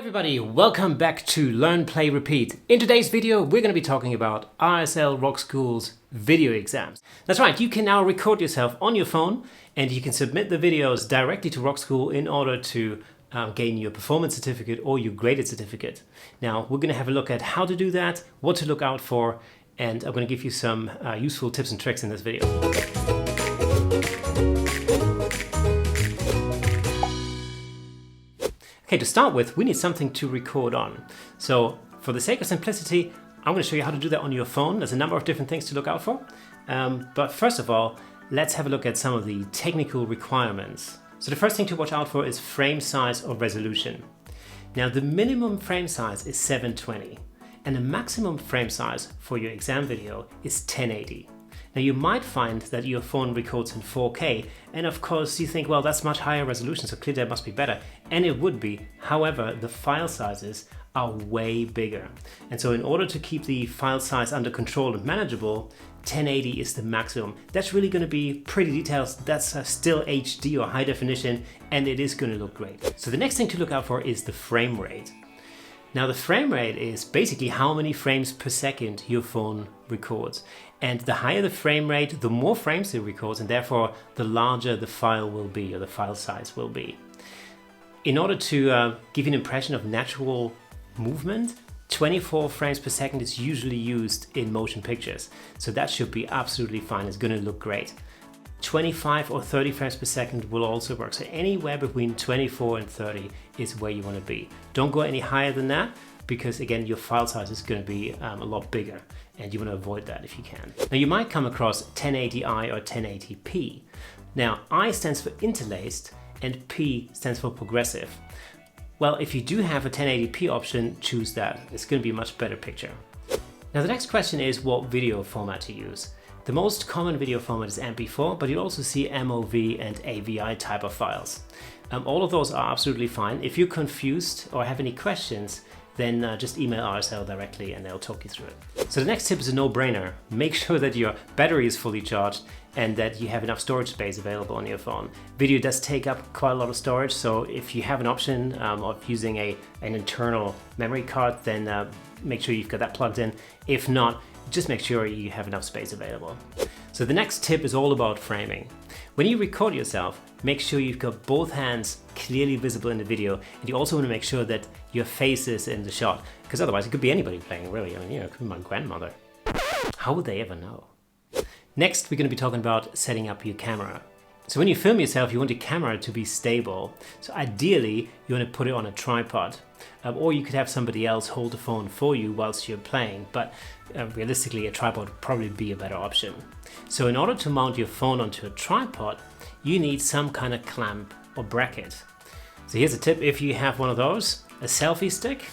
everybody, welcome back to Learn, Play, Repeat. In today's video, we're going to be talking about RSL Rockschool's video exams. That's right, you can now record yourself on your phone and you can submit the videos directly to Rockschool in order to gain your performance certificate or your graded certificate. Now, we're going to have a look at how to do that, what to look out for, and I'm going to give you some useful tips and tricks in this video. Okay, to start with, we need something to record on. So for the sake of simplicity, I'm going to show you how to do that on your phone. There's a number of different things to look out for. But first of all, let's have a look at some of the technical requirements. So the first thing to watch out for is frame size or resolution. Now the minimum frame size is 720 and the maximum frame size for your exam video is 1080. Now you might find that your phone records in 4K and of course you think, well, that's much higher resolution, so clearly that must be better. And it would be. However, the file sizes are way bigger. And so in order to keep the file size under control and manageable, 1080 is the maximum. That's really going to be pretty detailed. That's still HD or high definition and it is going to look great. So the next thing to look out for is the frame rate. Now the frame rate is basically how many frames per second your phone records. And the higher the frame rate, the more frames it records, and therefore the larger the file will be, or the file size will be. In order to give you an impression of natural movement, 24 frames per second is usually used in motion pictures. So that should be absolutely fine. It's going to look great. 25 or 30 frames per second will also work. So anywhere between 24 and 30 is where you want to be. Don't go any higher than that because again, your file size is going to be a lot bigger and you want to avoid that if you can. Now you might come across 1080i or 1080p. Now I stands for interlaced and P stands for progressive. Well, if you do have a 1080p option, choose that. It's going to be a much better picture. Now the next question is what video format to use. The most common video format is MP4, but you'll also see MOV and AVI type of files. All of those are absolutely fine. If you're confused or have any questions, then just email RSL directly and they'll talk you through it. So the next tip is a no-brainer. Make sure that your battery is fully charged and that you have enough storage space available on your phone. Video does take up quite a lot of storage, so if you have an option of using an internal memory card, then make sure you've got that plugged in. If not, just make sure you have enough space available. So the next tip is all about framing. When you record yourself, make sure you've got both hands clearly visible in the video, and you also want to make sure that your face is in the shot, because otherwise it could be anybody playing, really. I mean, it could be my grandmother. How would they ever know? Next, we're going to be talking about setting up your camera. So when you film yourself, you want your camera to be stable. So ideally, you want to put it on a tripod. Or you could have somebody else hold the phone for you whilst you're playing, but realistically a tripod would probably be a better option. So in order to mount your phone onto a tripod, you need some kind of clamp or bracket. So here's a tip: if you have one of those, a selfie stick,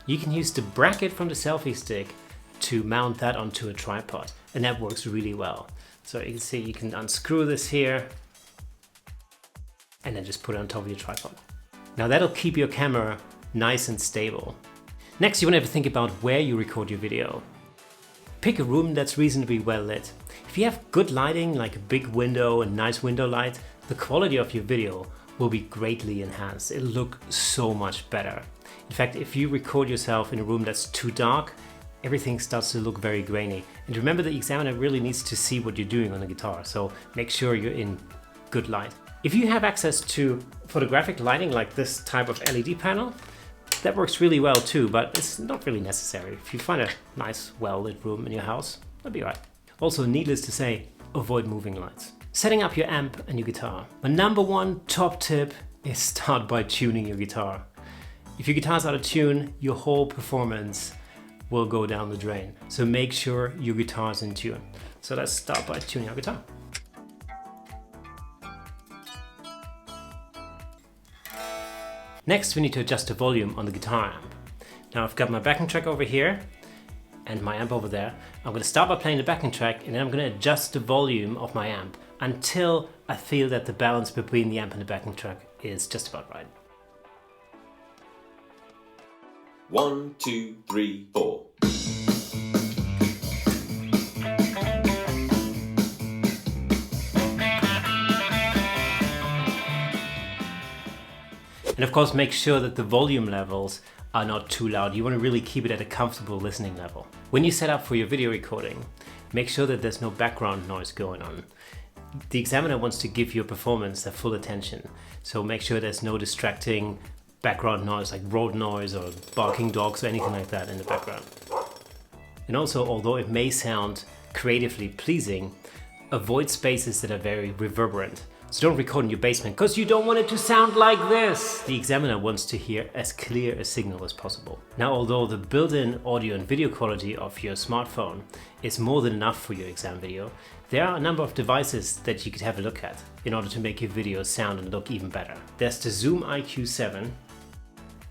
you can use the bracket from the selfie stick to mount that onto a tripod, and that works really well. So you can see you can unscrew this here and then just put it on top of your tripod. Now that'll keep your camera nice and stable. Next, you want to have to think about where you record your video. Pick a room that's reasonably well lit. If you have good lighting, like a big window and nice window light, the quality of your video will be greatly enhanced. It'll look so much better. In fact, if you record yourself in a room that's too dark, everything starts to look very grainy. And remember, the examiner really needs to see what you're doing on the guitar, so make sure you're in good light. If you have access to photographic lighting like this type of LED panel, that works really well too, but it's not really necessary. If you find a nice, well-lit room in your house, that'll be all right. Also, needless to say, avoid moving lights. Setting up your amp and your guitar. My number one top tip is start by tuning your guitar. If your guitar's out of tune, your whole performance will go down the drain. So make sure your guitar's in tune. So let's start by tuning our guitar. Next, we need to adjust the volume on the guitar amp. Now I've got my backing track over here and my amp over there. I'm going to start by playing the backing track and then I'm going to adjust the volume of my amp until I feel that the balance between the amp and the backing track is just about right. 1, 2, 3, 4. And And of course, make sure that the volume levels are not too loud. You want to really keep it at a comfortable listening level. When you set up for your video recording, make sure that there's no background noise going on. The examiner wants to give your performance their full attention, so make sure there's no distracting background noise like road noise or barking dogs or anything like that in the background. And also, although it may sound creatively pleasing, avoid spaces that are very reverberant. So don't record in your basement because you don't want it to sound like this. The examiner wants to hear as clear a signal as possible. Now, although the built-in audio and video quality of your smartphone is more than enough for your exam video, there are a number of devices that you could have a look at in order to make your video sound and look even better. There's the Zoom IQ7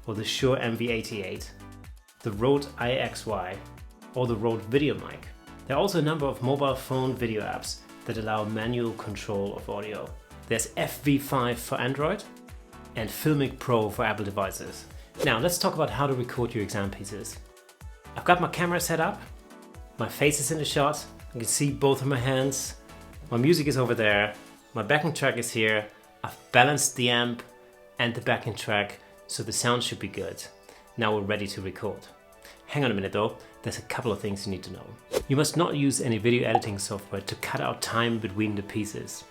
or the Shure MV88, the Rode IXY or the Rode Video Mic. There are also a number of mobile phone video apps that allow manual control of audio. There's FV5 for Android and Filmic Pro for Apple devices. Now let's talk about how to record your exam pieces. I've got my camera set up, my face is in the shot, you can see both of my hands, my music is over there, my backing track is here, I've balanced the amp and the backing track so the sound should be good. Now we're ready to record. Hang on a minute though, there's a couple of things you need to know. You must not use any video editing software to cut out time between the pieces.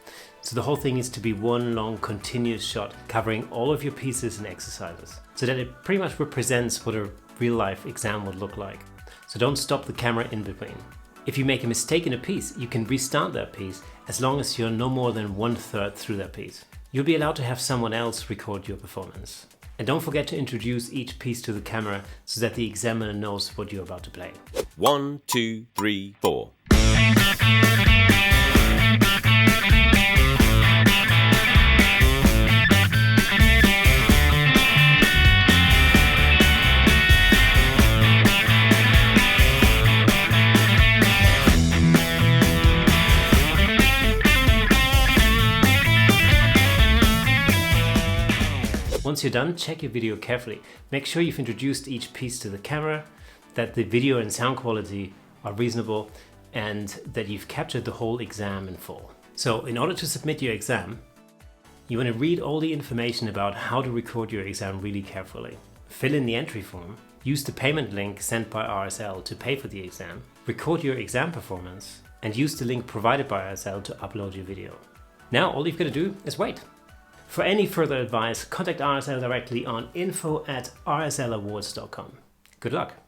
So the whole thing needs to be one long continuous shot covering all of your pieces and exercises, so that it pretty much represents what a real life exam would look like. So don't stop the camera in between. If you make a mistake in a piece, you can restart that piece as long as you're no more than 1/3 through that piece. You'll be allowed to have someone else record your performance. And don't forget to introduce each piece to the camera so that the examiner knows what you're about to play. 1, 2, 3, 4. Once you're done, check your video carefully. Make sure you've introduced each piece to the camera, that the video and sound quality are reasonable, and that you've captured the whole exam in full. So in order to submit your exam, you want to read all the information about how to record your exam really carefully. Fill in the entry form, use the payment link sent by RSL to pay for the exam, record your exam performance, and use the link provided by RSL to upload your video. Now all you've got to do is wait. For any further advice, contact RSL directly on info@rslawards.com. Good luck!